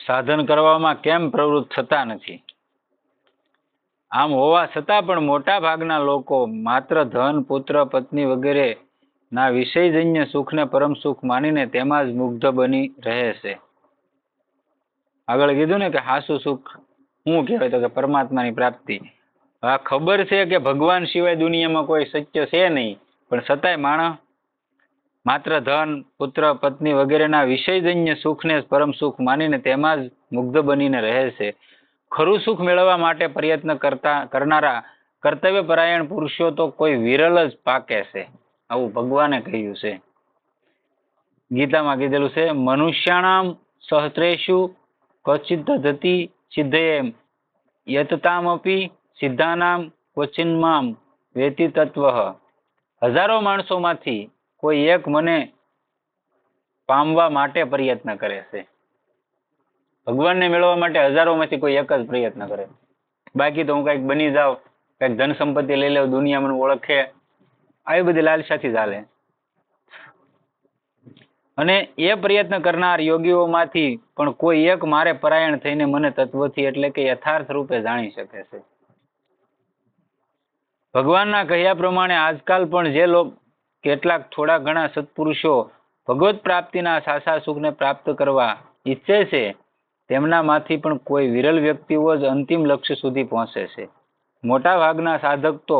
સાધન કરવામાં કેમ પ્રવૃત્ત થતા નથી? આમ હોવા છતાં પણ મોટા ભાગના લોકો માત્ર ધન, પુત્ર, પત્ની વગેરે ના વિષયજન્ય સુખને પરમ સુખ માનીને તેમાં જ મુગ્ધ બની રહે છે. આગળ કીધું ને કે હાસુ સુખ શું કહેવાય? તો કે પરમાત્માની પ્રાપ્તિ. આ ખબર છે કે ભગવાન સિવાય દુનિયામાં કોઈ સત્ય છે નહીં, પણ છતાંય માણસ માત્ર ધન, પુત્ર, પત્ની વગેરેના વિષયજન્ય સુખને પરમ સુખ માનીને તેમાં જ મુગ્ધ બનીને રહે છે. ખરું સુખ મેળવવા માટે પ્રયત્ન કરનારા કર્તવ્ય પરાયણ પુરુષો તો કોઈ વિરલ જ પાકે છે. આવું ભગવાને કહ્યું છે. ગીતામાં કીધેલું છે, મનુષ્યાણામ સહસ્રેષુ ક્વચિત દધતિ સિદ્ધયે યતતામપી સિદ્ધાનામ ક્વચિન્મામ વેતિ તત્વઃ. હજારો માણસોમાંથી કોઈ એક મને પામવા માટે પ્રયત્ન કરે છે. ભગવાનને મેળવવા માટે હજારોમાંથી કોઈ એક જ પ્રયત્ન કરે. બાકી તો હું કંઈક બની જાઉં, કંઈક ધન સંપત્તિ લઈ લઉં, દુનિયા મને ઓળખે, આવી બધી લાલસાથી ચાલે. અને એ પ્રયત્ન કરનાર યોગીઓમાંથી પણ કોઈ એક મારે પરાયણ થઈને મને તત્વથી એટલે કે યથાર્થ રૂપે જાણી શકે છે. ભગવાનના કહ્યા પ્રમાણે આજકાલ પણ જે લોકો કેટલાક થોડા ઘણા સત્પુરુષો ભગવત પ્રાપ્તિના સાસા સુખને પ્રાપ્ત કરવા ઈચ્છે છે, તેમનામાંથી પણ કોઈ વિરલ વ્યક્તિઓ જ અંતિમ લક્ષ્ય સુધી પહોંચે છે. મોટા ભાગના સાધક તો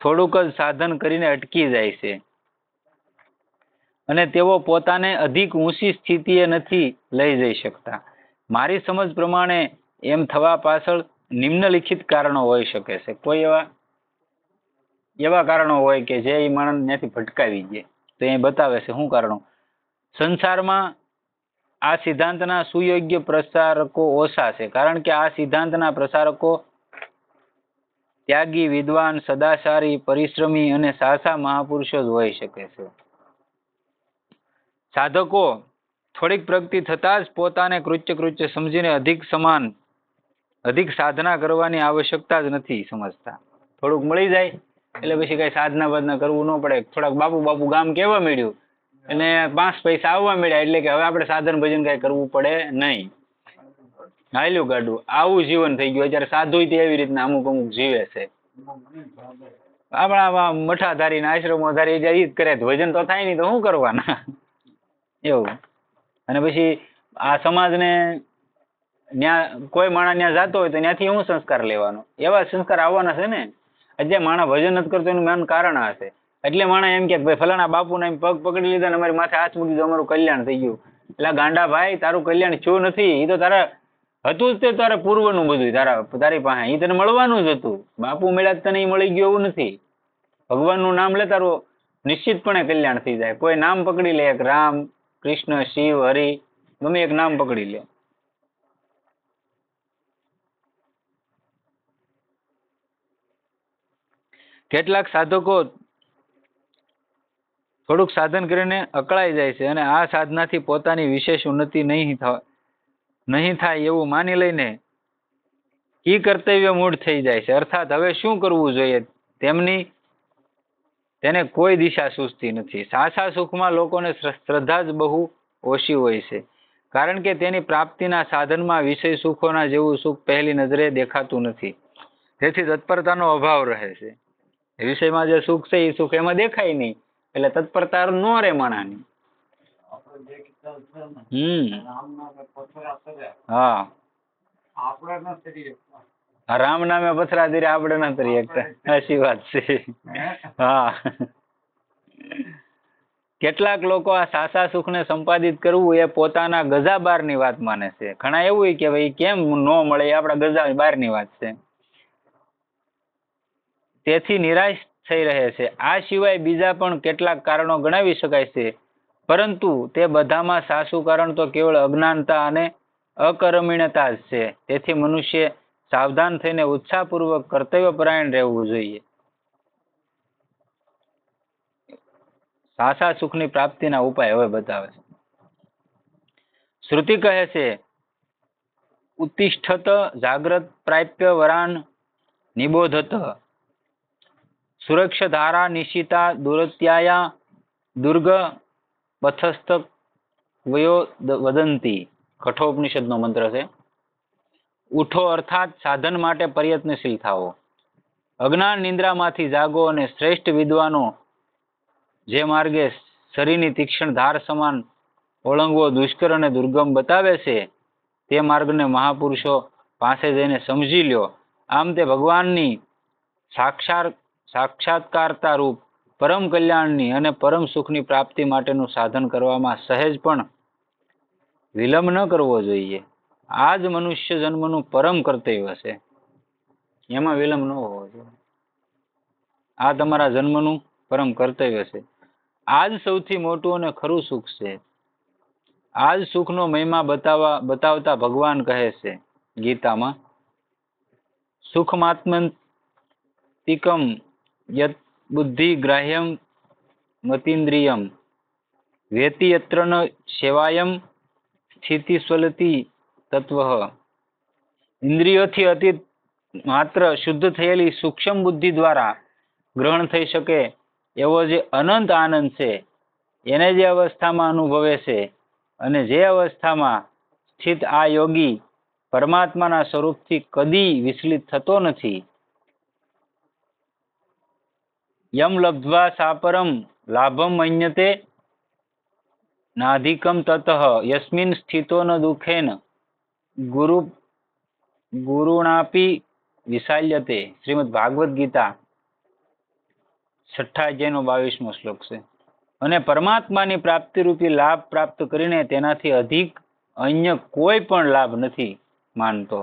થોડુંક જ સાધન કરીને અટકી જાય છે અને તેઓ પોતાને અધિક ઊંચી સ્થિતિએ નથી લઈ જઈ શકતા. મારી સમજ પ્રમાણે એમ થવા પાછળ નિમ્નલિખિત કારણો હોઈ શકે છે. કોઈ એવા કારણો હોય કે જે એ માણસ ત્યાંથી ભટકાવી દે. તો એ બતાવે છે શું કારણો. સંસારમાં આ સિદ્ધાંતના સુયોગ્ય પ્રસારકો ઓછા છે, કારણ કે આ સિદ્ધાંતના પ્રસારકો ત્યાગી, વિદ્વાન, સદાચારી, પરિશ્રમી અને સાચા મહાપુરુષો જ હોઈ શકે છે. સાધકો થોડીક પ્રગતિ થતા જ પોતાને કૃત્ય સમજીને અધિક સાધના કરવાની આવશ્યકતા જ નથી સમજતા. થોડુંક મળી જાય એટલે પછી કઈ સાધના બાધના કરવું ન પડે. થોડાક બાપુ ગામ કહેવા મળ્યું અને 5 પૈસા આવવા મળ્યા એટલે કે હવે આપણે સાધન ભજન કઈ કરવું પડે નહીં, હાલ્યું ગાડું. આવું જીવન થઈ ગયું. અત્યારે સાધુ એવી રીતના અમુક જીવે છે. આપણા મઠાધારી આશ્રમોધારી એ જ કરે, ભજન તો થાય નહીં તો શું કરવાના એવું. અને પછી આ સમાજને કોઈ માણસ ત્યાં જતો હોય તો ત્યાંથી શું સંસ્કાર લેવાનો? એવા સંસ્કાર આવવાના છે ને. અત્યારે માણસ ભજન નથી કરતો એનું મેન કારણ આ છે. એટલે માણસ એમ કે ભાઈ ફલાણા બાપુના એમ પગ પકડી લીધા ને અમારી માથે હાથ મૂકી દીધો, અમારું કલ્યાણ થઈ ગયું. એટલે ગાંડા ભાઈ, તારું કલ્યાણ થયું નથી. એ તો તારા હતું જ તે તારા પૂર્વનું બધું તારી પાસે. એ તને મળવાનું જ હતું. બાપુ મળ્યા તને મળી ગયું એવું નથી. ભગવાનનું નામ લે, તારું નિશ્ચિતપણે કલ્યાણ થઈ જાય. કોઈ નામ પકડી લે, એક રામ, કૃષ્ણ, શિવ, હરિ, ગમે એક નામ પકડી લે. કેટલાક સાધકો થોડુંક સાધન કરીને અકળાઈ જાય છે અને આ સાધનાથી પોતાની વિશેષ ઉન્નતિ નહીં થાય એવું માની લઈને ઈ કર્તવ્ય મૂળ થઈ જાય છે. અર્થાત હવે શું કરવું જોઈએ તેને કોઈ દિશા સૂઝતી નથી. સાચા સુખમાં લોકોને શ્રદ્ધા જ બહુ ઓછી હોય છે, કારણ કે તેની પ્રાપ્તિના સાધનમાં વિષય સુખોના જેવું સુખ પહેલી નજરે દેખાતું નથી. તેથી તત્પરતાનો અભાવ રહે છે. વિષયમાં જે સુખ છે એ સુખ એમાં દેખાય નહીં, એટલે તત્પરતા ન રે માણાની. હા, રામ નામે પથરા ધીરે આપણે ના તરી એકતા. સાચી વાત છે. હા, કેટલાક લોકો આ સાચા સુખને સંપાદિત કરવું એ પોતાના ગજા બારની વાત માને છે. ઘણા એવું કે ભાઈ કેમ ન મળે, એ આપણા ગજા બારની વાત છે. તેથી નિરાશ થઈ રહે છે. આ સિવાય બીજા પણ કેટલાક કારણો ગણાવી શકાય છે, પરંતુ તે બધામાં સાચું કારણ તો કેવળ અજ્ઞાનતા અને અકર્મણ્યતા જ છે. તેથી મનુષ્ય સાવધાન થઈને ઉત્સાહપૂર્વક કર્તવ્યપરાયણ રહેવું જોઈએ. સાચા સુખની પ્રાપ્તિના ઉપાય હવે બતાવે છે. શ્રુતિ કહે છે, ઉત્તિષ્ઠત જાગ્રત પ્રાપ્ય વરાન નિબોધત સુરક્ષ ધારા નિશિતા દુરત્યાયા દુર્ગ પથસ્થ વયો વદંતી. કઠોપનિષદનો મંત્ર છે. ઉઠો અર્થાત સાધન માટે પ્રયત્નશીલ થાઓ. અજ્ઞાન નિંદ્રામાંથી જાગો અને શ્રેષ્ઠ વિદ્વાનો જે માર્ગે શરીરની તીક્ષ્ણ ધાર સમાન ઓળંગવો દુષ્કર અને દુર્ગમ બતાવે છે તે માર્ગને મહાપુરુષો પાસે જઈને સમજી લ્યો. આમ તે ભગવાનની સાક્ષાત્કારતા રૂપ પરમ કલ્યાણની અને પરમ સુખની પ્રાપ્તિ માટેનું સાધન કરવામાં સહેજ પણ વિલંબ ન કરવો જોઈએ. આ જ મનુષ્ય જન્મનું પરમ કર્તવ્ય છે. એમાં વિલંબ ન હોવો જોઈએ. આ તમારા જન્મનું પરમ કર્તવ્ય છે. આ જ સૌથી મોટું અને ખરું સુખ છે. આ જ સુખનો મહિમા બતાવતા ભગવાન કહે છે ગીતામાં, સુખમાત્મંતિકમ યત બુદ્ધિ ગ્રાહ્યમ મતીન્દ્રિયમ વેતિ યત્ર ન સેવાયમ સ્થિતિ સ્વલતી તત્વ. ઇન્દ્રિયોથી અતીત માત્ર શુદ્ધ થયેલી સૂક્ષ્મ બુદ્ધિ દ્વારા ગ્રહણ થઈ શકે એવો જે અનંત આનંદ છે એને જે અવસ્થામાં અનુભવે છે અને જે અવસ્થામાં સ્થિત આ યોગી પરમાત્માના સ્વરૂપથી કદી વિચલિત થતો નથી. યમ લબ્ધ્વા સાપરમ લાભમ મન્યતે નાધિકમ તતઃ યસ્મિન સ્થિતો ન દુઃખેન ગુરુણાપી વિશાલ્યતે. શ્રીમદ ભાગવત ગીતા 6 અધ્યાયનો 22મો શ્લોક છે. અને પરમાત્માની પ્રાપ્તિરૂપી લાભ પ્રાપ્ત કરીને તેનાથી અધિક અન્ય કોઈ પણ લાભ નથી માનતો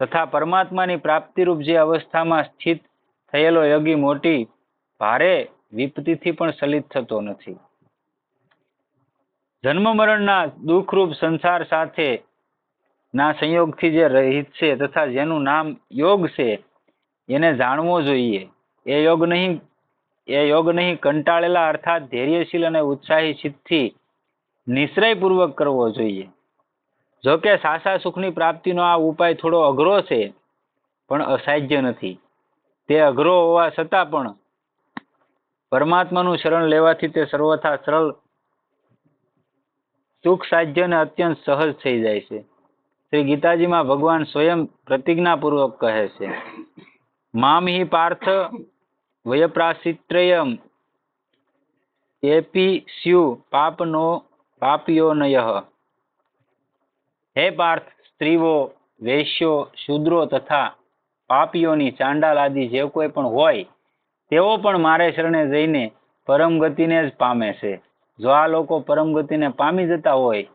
તથા પરમાત્માની પ્રાપ્તિરૂપ જે અવસ્થામાં સ્થિત થયેલો યોગી મોટી ભારે વિપત્તિથી પણ ચલિત થતો નથી. જન્મ મરણના દુઃખરૂપ સંસાર સાથે ના સંયોગથી જે રહિત છે તથા જેનું નામ યોગ છે એને જાણવો જોઈએ. એ યોગ નહીં કંટાળેલા અર્થાત ધૈર્યશીલ અને ઉત્સાહી ચિત્તથી નિશ્ચયપૂર્વક કરવો જોઈએ. જોકે સાસા સુખની પ્રાપ્તિનો આ ઉપાય થોડો અઘરો છે પણ અસાધ્ય નથી. તે અઘરો હોવા છતાં પણ પરમાત્માનું શરણ લેવાથી તે સર્વથા સરળ, સુખ સાધ્ય અને અત્યંત સહજ થઈ જાય છે. શ્રી ગીતાજીમાં ભગવાન સ્વયં પ્રતિજ્ઞાપૂર્વક કહે છે, મામ હિ પાર્થ વયપ્રાસિત્રયમ એપી સ્યુ પાપયોનયઃ. હે પાર્થ, સ્ત્રીઓ, વૈશ્યો, શૂદ્રો તથા પાપીઓની ચાંડાલ આદિ જે કોઈ પણ હોય તેઓ પણ મારે શરણે જઈને પરમ ગતિને જ પામે છે. જો આ લોકો પરમ ગતિને પામી જતા હોય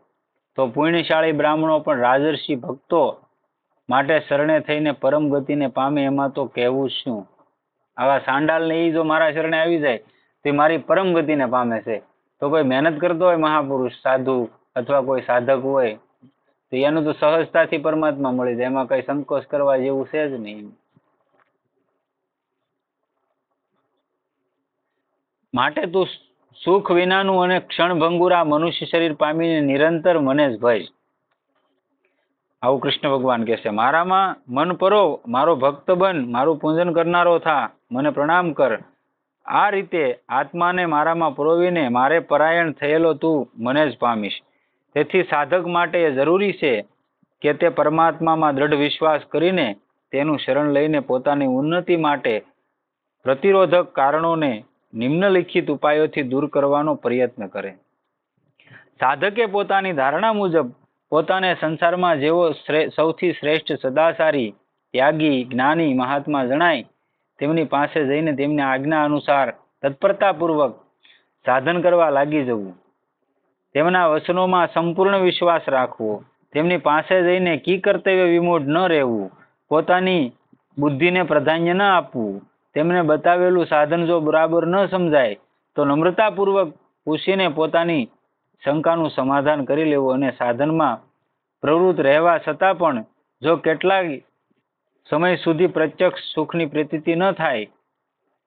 તો પુણ્યશાળી બ્રાહ્મણો પણ રાજર્ષિ ભક્તો માટે શરણે થઈને પરમ ગતિને પામે એમાં તો કહેવું શું. આવા સાંડાલને એ જો મારા શરણે આવી જાય તે મારી પરમ ગતિને પામે છે. તો કોઈ મહેનત કરતો હોય મહાપુરુષ, સાધુ અથવા કોઈ સાધક હોય તો એનું તો સહજતાથી પરમાત્મા મળી જાય. એમાં કઈ સંકોચ કરવા જેવું છે જ નહીં. માટે તું સુખ વિનાનું અને ક્ષણભંગુરા મનુષ્ય શરીર પામીને નિરંતર મને જ ભજ. આવું કૃષ્ણ ભગવાન કહે છે. મારામાં મન પરો, મારો ભક્ત બન, મારું પૂજન કરનારો થા, મને પ્રણામ કર. આ રીતે આત્માને મારામાં પરોવીને મારે પરાયણ થયેલો તું મને જ પામીશ. તેથી સાધક માટે એ જરૂરી છે કે તે પરમાત્મામાં દ્રઢ વિશ્વાસ કરીને તેનું શરણ લઈને પોતાની ઉન્નતિ માટે પ્રતિરોધક કારણોને નિમ્નલિખિત ઉપાયોથી દૂર કરવાનો પ્રયત્ન કરે. સાધકે પોતાની ધારણા મુજબ પોતાને સંસારમાં જેવો સૌથી શ્રેષ્ઠ, સદાચારી, ત્યાગી, જ્ઞાની, મહાત્મા જણાય તેમની પાસે જઈને તેમની આજ્ઞા અનુસાર તત્પરતાપૂર્વક સાધન કરવા લાગી જવું. તેમના વચનોમાં સંપૂર્ણ વિશ્વાસ રાખવો. તેમની પાસે જઈને કી કર્તવ્ય વિમૂઢ ન રહેવું. પોતાની બુદ્ધિને પ્રાધાન્ય ન આપવું. તેમને બતાવેલું સાધન જો બરાબર ન સમજાય તો નમ્રતાપૂર્વક પૂછીને પોતાની શંકાનું સમાધાન કરી લેવું અને સાધનમાં પ્રવૃત્ત રહેવા છતાં પણ જો કેટલાક સમય સુધી પ્રત્યક્ષ સુખની પ્રતીતિ ન થાય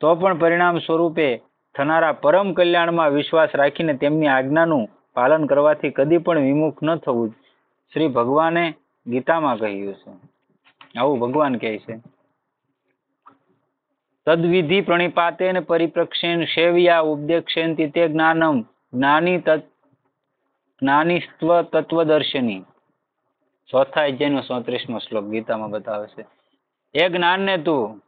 તો પણ પરિણામ સ્વરૂપે થનારા પરમ કલ્યાણમાં વિશ્વાસ રાખીને તેમની આજ્ઞાનું પાલન કરવાથી કદી પણ વિમુખ ન થવું. શ્રી ભગવાને ગીતામાં કહ્યું છે. આવું ભગવાન કહે છે. તદ્વિધિ પ્રણિપાતેન પરિપ્રક્ષેન સેવ્યા ઉપદેક્ષેન્તિ તે જ્ઞાનમ જ્ઞાનીસ્ત્વ તત્વદર્શિની. ચોથા અધ્યાયનો 34મો શ્લોક ગીતામાં બતાવે છે. એ જ્ઞાનને તું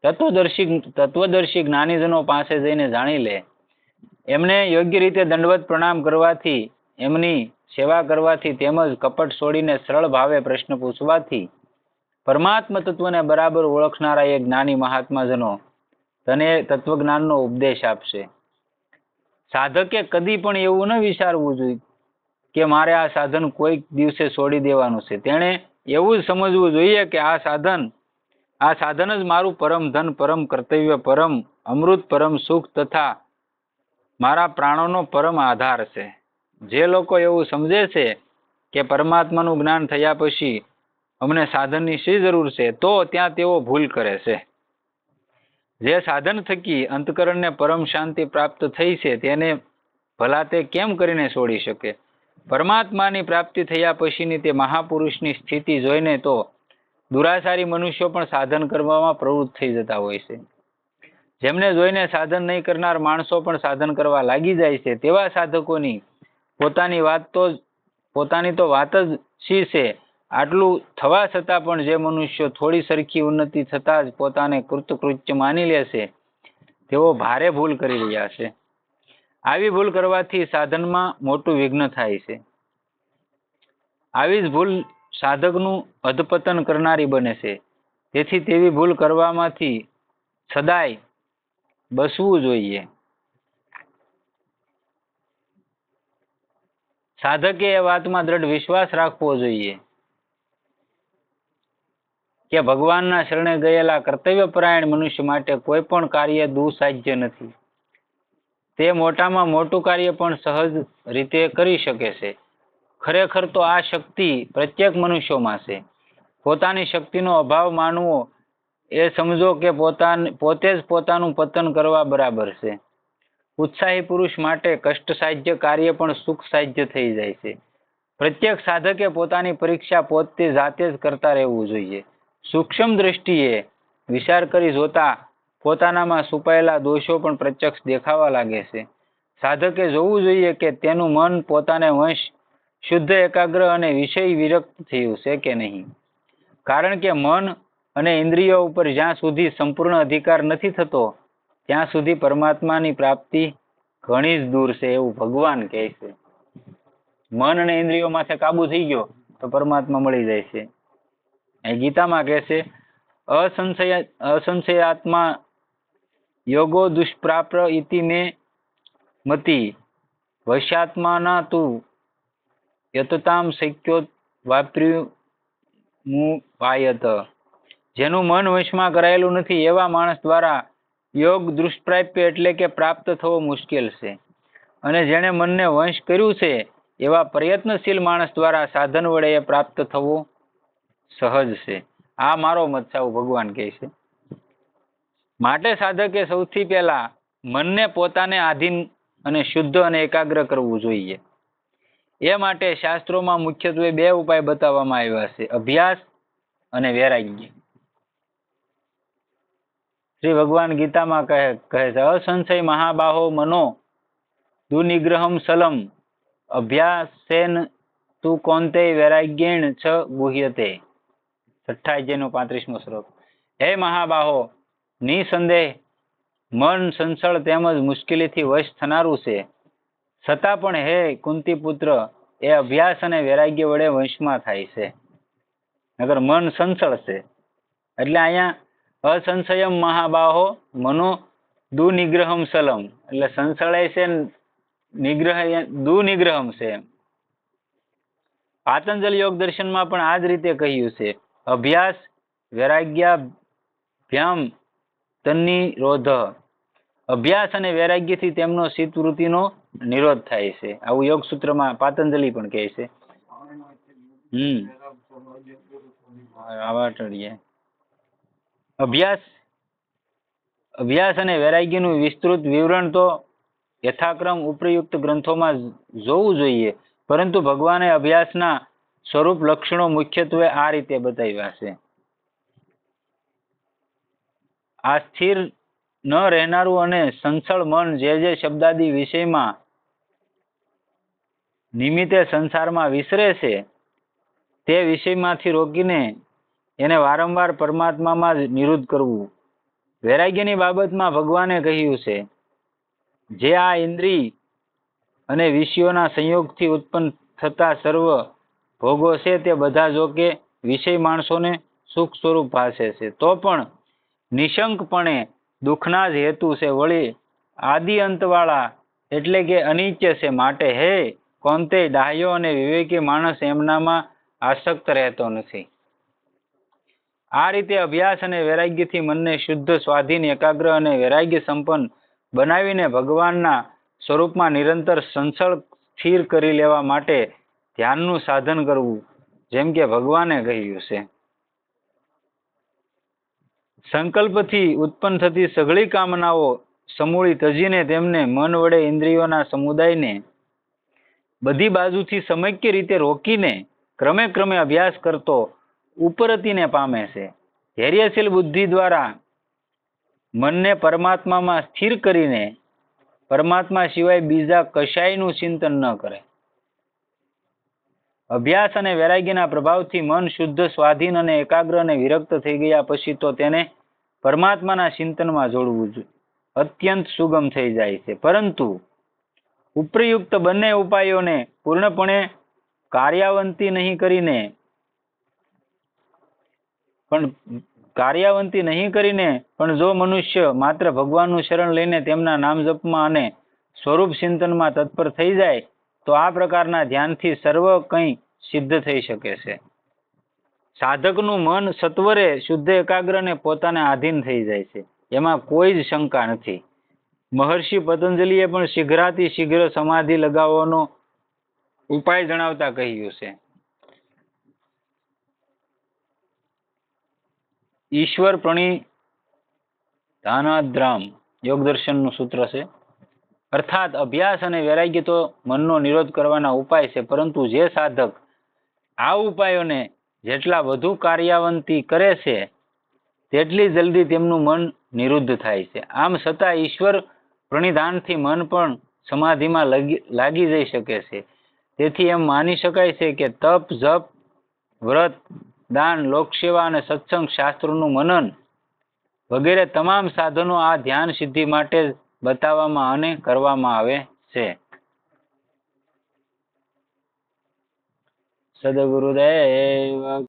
તત્વદર્શી જ્ઞાનીજનો પાસે જઈને જાણી લે. એમને યોગ્ય રીતે દંડવત પ્રણામ કરવાથી, એમની સેવા કરવાથી તેમજ કપટ છોડીને સરળ ભાવે પ્રશ્ન પૂછવાથી પરમાત્મા તત્વને બરાબર ઓળખનારા એ જ્ઞાની મહાત્માજનો તને તત્વજ્ઞાનનો ઉપદેશ આપશે. સાધકે કદી પણ એવું ન વિચારવું જોઈએ કે મારે આ સાધન કોઈક દિવસે છોડી દેવાનું છે. તેણે એવું જ સમજવું જોઈએ કે આ સાધન જ મારું પરમ ધન, પરમ કર્તવ્ય, પરમ અમૃત, પરમ સુખ તથા મારા પ્રાણોનો પરમ આધાર છે. જે લોકો એવું સમજે છે કે પરમાત્માનું જ્ઞાન થયા પછી અમને સાધનની શી જરૂર છે, તો ત્યાં તેઓ ભૂલ કરે છે. જે સાધન થકી અંતકરણને પરમ શાંતિ પ્રાપ્ત થઈ છે તેને ભલા તે કેમ કરીને છોડી શકે? પરમાત્માની પ્રાપ્તિ થયા પછીની તે મહાપુરુષની સ્થિતિ જોઈને તો દુરાચારી મનુષ્યો પણ સાધન કરવામાં પ્રવૃત્ત થઈ જતા હોય છે. જેમને જોઈને સાધન નહીં કરનાર માણસો પણ સાધન કરવા લાગી જાય છે. તેવા સાધકોની પોતાની તો વાત જ શી છે. આટલું થવા છતાં પણ જે મનુષ્યો થોડી સરખી ઉન્નતિ થતાં જ પોતાને કૃતકૃત્ય માની લે છે, તેઓ ભારે ભૂલ કરી રહ્યા છે. આવી ભૂલ કરવાથી સાધનમાં મોટું વિઘ્ન થાય છે. આવી જ ભૂલ સાધકનું અધપતન કરનારી બને છે. તેથી તેવી ભૂલ કરવામાંથી સદાય બચવું જોઈએ. સાધકે એ વાતમાં દ્રઢ વિશ્વાસ રાખવો જોઈએ કે ભગવાનના શરણે ગયેલા કર્તવ્યપરાયણ મનુષ્ય માટે કોઈ પણ કાર્ય દુઃસાધ્ય નથી. તે મોટામાં મોટું કાર્ય પણ સહજ રીતે કરી શકે છે. ખરેખર તો આ શક્તિ પ્રત્યેક મનુષ્યોમાં છે. પોતાની શક્તિનો અભાવ માનવો એ સમજો કે પોતે જ પોતાનું પતન કરવા બરાબર છે. ઉત્સાહી પુરુષ માટે કષ્ટસાધ્ય કાર્ય પણ સુખ સાધ્ય થઈ જાય છે. પ્રત્યેક સાધકે પોતાની પરીક્ષા પોતે જાતે જ કરતા રહેવું જોઈએ. સૂક્ષ્મ દ્રષ્ટિએ વિચાર કરી જોતા પોતાનામાં છુપાયેલા દોષો પણ પ્રત્યક્ષ દેખાવા લાગે છે. સાધકે જોવું જોઈએ કે તેનું મન પોતાને વંશ શુદ્ધ, એકાગ્ર અને વિષય વિરક્ત થયું છે કે નહીં. કારણ કે મન અને ઇન્દ્રિયો ઉપર જ્યાં સુધી સંપૂર્ણ અધિકાર નથી થતો ત્યાં સુધી પરમાત્માની પ્રાપ્તિ ઘણી જ દૂર છે એવું ભગવાન કહે છે. મન અને ઇન્દ્રિયો માથે કાબુ થઈ ગયો તો પરમાત્મા મળી જાય છે. એ ગીતામાં કહે છે, અસંશયાત્મા યોગો દુષ્પ્રાપ્ત ઇતિ મે મતિ વશ્યાત્માના તું યતતામ શક્યો વાપ્યુમુપાયત. જેનું મન વશમાં કરાયેલું નથી એવા માણસ દ્વારા યોગ દુષ્પ્રાપ્ય એટલે કે પ્રાપ્ત થવો મુશ્કેલ છે. અને જેણે મનને વંશ કર્યું છે એવા પ્રયત્નશીલ માણસ દ્વારા સાધન વડે એ પ્રાપ્ત થવું સહજ છે. આ મારો મત છે, ભગવાન કહે છે. માટે સાધકે સૌથી પહેલા મનને પોતાને આધીન અને શુદ્ધ અને એકાગ્ર કરવું જોઈએ. એ માટે શાસ્ત્રોમાં મુખ્યત્વે 2 ઉપાય બતાવવામાં આવ્યા છે, અભ્યાસ અને વૈરાગ્ય. શ્રી ભગવાન ગીતામાં કહે છે, અસંશય મહાબાહો મનો દુનિગ્રહમ સલમ અભ્યાસેન તું કોંતે વૈરાગ્યેણ છ ગુહ્યતે. 6 અધ્યાયનો 35મો શ્લોક. હે મહાબાહો, નિસંદેહ મન સંસળ તેમજ મુશ્કેલીથી વશ થનારું છે. છતાં પણ હે કુંતી પુત્ર, એ અભ્યાસ અને વૈરાગ્ય વડે વંશમાં થાય છે. નગર મન સંસળ છે એટલે અહીંયા અસંશયમ મહાબાહો મનો દુનિગ્રહમ સલમ એટલે સંસળે છે, નિગ્રહ દુનિગ્રહમ છે. પાતંજલ યોગ દર્શનમાં પણ આ જ રીતે કહ્યું છે, અભ્યાસ વૈરાગ્યાભ્યામ તન્નિરોધ. અભ્યાસ અને વૈરાગ્યથી તેમનો ચિત્તવૃત્તિનો નિરોધ થાય છે. આવું યોગ સૂત્રમાં પાતંજલિ પણ કહે છે. અભ્યાસ અને વૈરાગ્યનું વિસ્તૃત વિવરણ તો યથાક્રમ ઉપયુક્ત ગ્રંથોમાં જોવું જોઈએ, પરંતુ ભગવાને અભ્યાસના સ્વરૂપ લક્ષણો મુખ્યત્વે આ રીતે બતાવ્યા છે. આ સ્થિર ન રહેનારું અને સંસળ મન જે શબ્દાદી વિષયમાં નિમિત્તે સંસારમાં વિસરે છે તે વિષયમાંથી રોકીને એને વારંવાર પરમાત્મામાં જ નિરુદ્ધ કરવું. વૈરાગ્યની બાબતમાં ભગવાને કહ્યું છે, જે આ ઇન્દ્રિય અને વિષયોના સંયોગથી ઉત્પન્ન થતા સર્વ ભોગો છે તે બધા જો કે વિષય માણસોને સુખ સ્વરૂપ ભાસે છે, તો પણ નિશંકપણે દુઃખના જ હેતુ છે. વળી આદિ અંતવાળા એટલે કે અનિત્ય છે. માટે હે કોંતે ડાહ્યો અને વિવેકી માણસ એમનામાં આસક્ત રહેતો નથી. આ રીતે અભ્યાસ અને વૈરાગ્યથી મનને શુદ્ધ, સ્વાધીન, એકાગ્ર અને વૈરાગ્ય સંપન્ન બનાવીને ભગવાનના સ્વરૂપમાં નિરંતર સંસળ સ્થિર કરી લેવા માટે ધ્યાનનું સાધન કરવું, જેમ કે ભગવાને કહ્યું છે. સંકલ્પથી ઉત્પન્ન થતી સઘળી કામનાઓ સમૂળી તજીને તેમને મન વડે ઇન્દ્રિયોના સમુદાયને બધી બાજુથી સમૈક્ય રીતે રોકીને ક્રમે ક્રમે અભ્યાસ કરતો ઉપરતીને પામે છે. ધૈર્યશીલ બુદ્ધિ દ્વારા મનને પરમાત્મામાં સ્થિર કરીને પરમાત્મા સિવાય બીજા કશાયનું ચિંતન ન કરે. અભ્યાસ અને વૈરાગ્યના પ્રભાવથી મન શુદ્ધ, સ્વાધીન અને એકાગ્ર અને વિરક્ત થઈ ગયા પછી તો તેને પરમાત્માના ચિંતનમાં જોડવું અત્યંત સુગમ થઈ જાય છે. પરંતુ ઉપયુક્ત બંને ઉપાયોને પૂર્ણપણે કાર્યાવંતી નહીં કરીને પણ જો મનુષ્ય માત્ર ભગવાનનું શરણ લઈને તેમના નામ જપમાં અને સ્વરૂપ ચિંતનમાં તત્પર થઈ જાય તો આ પ્રકારના ધ્યાનથી સર્વ કંઈ સિદ્ધ થઈ શકે છે. સાધકનું મન સત્વરે શુદ્ધ, એકાગ્ર અને પોતાને આધીન થઈ જાય છે, એમાં કોઈ જ શંકા નથી. મહર્ષિ પતંજલિએ પણ શીઘ્રાતિ શીઘ્ર સમાધિ લગાવવાનો ઉપાય જણાવતા કહ્યું છે. ઈશ્વર પ્રણિધાનાદ્રામ યોગ દર્શનનું સૂત્ર છે. અર્થાત અભ્યાસ અને વૈરાગ્ય તો મનનો નિરોધ કરવાના ઉપાય છે, પરંતુ જે સાધક આ ઉપાયોને જેટલા વધુ કાર્યાવંતી કરે છે તેટલી જલ્દી તેમનું મન નિરુદ્ધ થાય છે. આમ છતાં ઈશ્વર પ્રણિધાનથી મન પણ સમાધિમાં લાગી જઈ શકે છે. તેથી એમ માની શકાય છે કે તપ, જપ, વ્રત, દાન, લોકસેવા અને સત્સંગ, શાસ્ત્રોનું મનન વગેરે તમામ સાધનો આ ધ્યાન સિદ્ધિ માટે બતાવવામાં અને કરવામાં આવે છે. સદગુરુદેવ